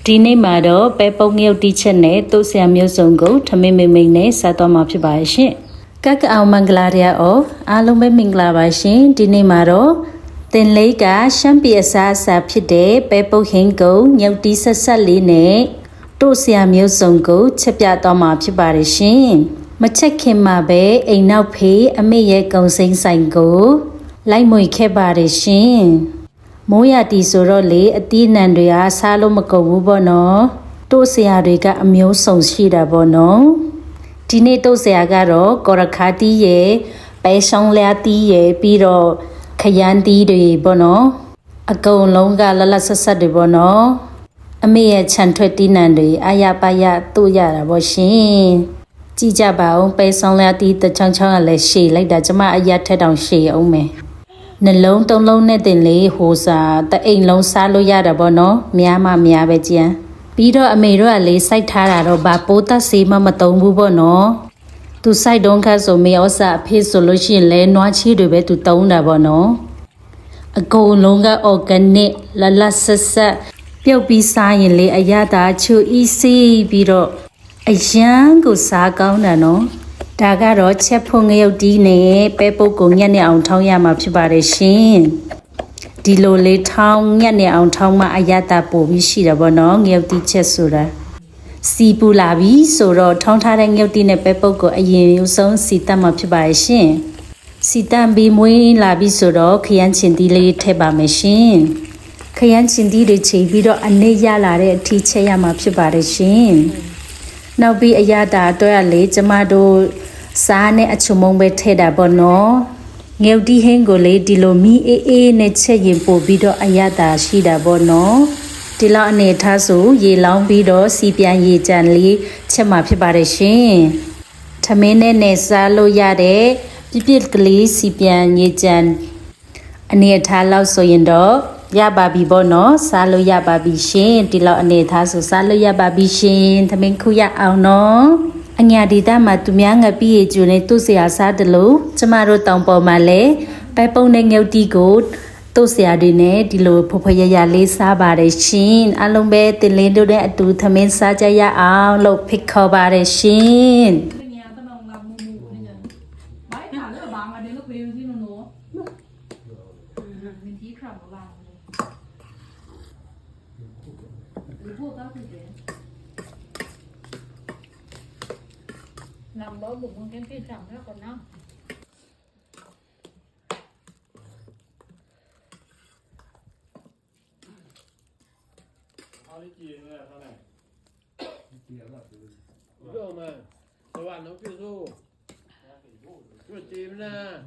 ဒီနေ့မှာတော့ပဲပုံငုတ်တီးချက်နဲ့တိုးဆရာမျိုးစုံကိုထမင်းမိမ့်နဲ့စားတော့မှာဖြစ်ပါရှင်။ကကအောင်မင်္ဂလာရအောင်အားလုံးပဲမင်္ဂလာပါရှင်။ဒီနေ့မှာတော့တင်လေးကရှမ်းပြည်အစားအစာဖြစ်တဲ့ပဲပုတ်ဟင်းကုံညုတ်တီးဆက်ဆက်လေးနဲ့တိုးဆရာမျိုးစုံကိုချက်ပြတော့မှာဖြစ်ပါတယ်ရှင်။မချက်ခင်မှာပဲအိမ်နောက်ဖေးအမေရဲ့ကုံစိမ့်ဆိုင်ကိုလိုက်မွေခဲ့ပါတယ်ရှင်။မိုးရတီဆိုတော့လေအတီးနံတွေအားစားလို့မကုန်ဘူးပေါ့နော်တိုးဆရာတွေကအမျိုးစုံရှိတာပေါ့နော်ဒီနေ့တိုးဆရာကတော့ကော်ရခါတီးရဲ့ပဲရှောင်းလျာတီးရဲ့ပြီးတော့ခရမ်းတီးတွေပေါ့နော်အကုန်လုံးကလလဆက်ဆက်တွေပေါ့နော်အမေရဲ့ခြံထွက်တီးနံတွေအာရပါရတို့ရတာပေါ့ရှင်ကြည့်ကြပါဦးပဲရှောင်းလျာတီးတချောင်းချောင်းကလည်းရှည်လိုက်တာကျမအရက်ထက်တောင်ရှည်အောင်မယ်နှလုံးသုံးလုံးနဲ့တင်လေဟိုစားတအိမ်လုံးစားလို့ရတာပေါ့နော်များမှများပဲကြမ်းပြီးတော့အမေတို့ကလေစိုက်ထားတာတော့ဘာပိုးသက်စေးမှမတုံးဘူးပေါ့နော်သူစိုက်တုံးခတ်ဆိုမေဩစာအဖေဆိုလို့ရှိရင်လဲနွားချီတွေပဲသူတုံးတာပေါ့နော်အကုန်လုံးက organic လလဆက်ဆက်ပြုတ်ပြီးစားရင်လေအရသာချူအီစီပြီးတော့အရန်ကိုစားကောင်းတာနော်ဒါကတော့ချက်ဖုန်ငရုတ်တီးနဲ့ပဲပုတ်ကိုညက်နေအောင်ထောင်းရမှာဖြစ်ပါတယ်ရှင်ဒီလိုလေးထောင်းညက်နေအောင်ထောင်းမှအရသာပို့ပြီးရှိတာပေါ့နော်ငရုတ်တီးချက်ဆိုတာစီပူလာပြီဆိုတော့ထောင်းထားတဲ့ငရုတ်တီးနဲ့ပဲပုတ်ကိုအရင်ဆုံးစီတက်မှာဖြစ်ပါတယ်ရှင်စီတက်ပြီးမွေးလာပြီဆိုတော့ခရမ်းချင်တီးလေးထည့်ပါမယ်ရှင်ခရမ်းချင်တီးတွေချိန်ပြီးတော့အနေရလာတဲ့အထီးချက်ရမှာဖြစ်ပါတယ်ရှင်နောက်ပြီးအရသာအတွက်ရလေကျမတို့စားနဲ့အချုံမုံပဲထည့်တာပေါ့နော်ငယ်တီဟင်းကိုလေဒီလိုမီအေးအေးနဲ့ချက်ရင်ပို့ပြီးတော့အရသာရှိတာပေါ့နော်ဒီလောက်အနေထားဆိုရေလောင်းပြီးတော့စီပြန်ရေကြံလေးချက်မှာဖြစ်ပါတယ်ရှင်ထမင်းနဲ့စားလို့ရတဲ့ပြပြကလေးစီပြန်ရေကြံအနေထားလောက်ဆိုရင်တော့ရပါပြီပေါ့နော်စားလို့ရပါပြီရှင်ဒီလောက်အနေထားဆိုစားလို့ရပါပြီရှင်သမင်းခုရအောင်နော်အညာဒေတာမှာသူများငပိရကျူနေသူ့ဆရာစားတယ်လို့ကျမတို့တောင်ပေါ်မှာလဲပဲပုံနဲ့ငုတ်တီကိုသူ့ဆရာတွေနဲ့ဒီလိုဖဖရရလေးစားပါတယ်ရှင်အလုံးပဲတင်လင်းတို့တဲ့အတူသမင်းစားကြရအောင်လို့ဖိတ်ခေါ်ပါတယ်ရှင်làm bó bụng con cái phi trọng đó còn nó đi chìm nè sao này rồi mà các bạn nó phiêu du chìm nè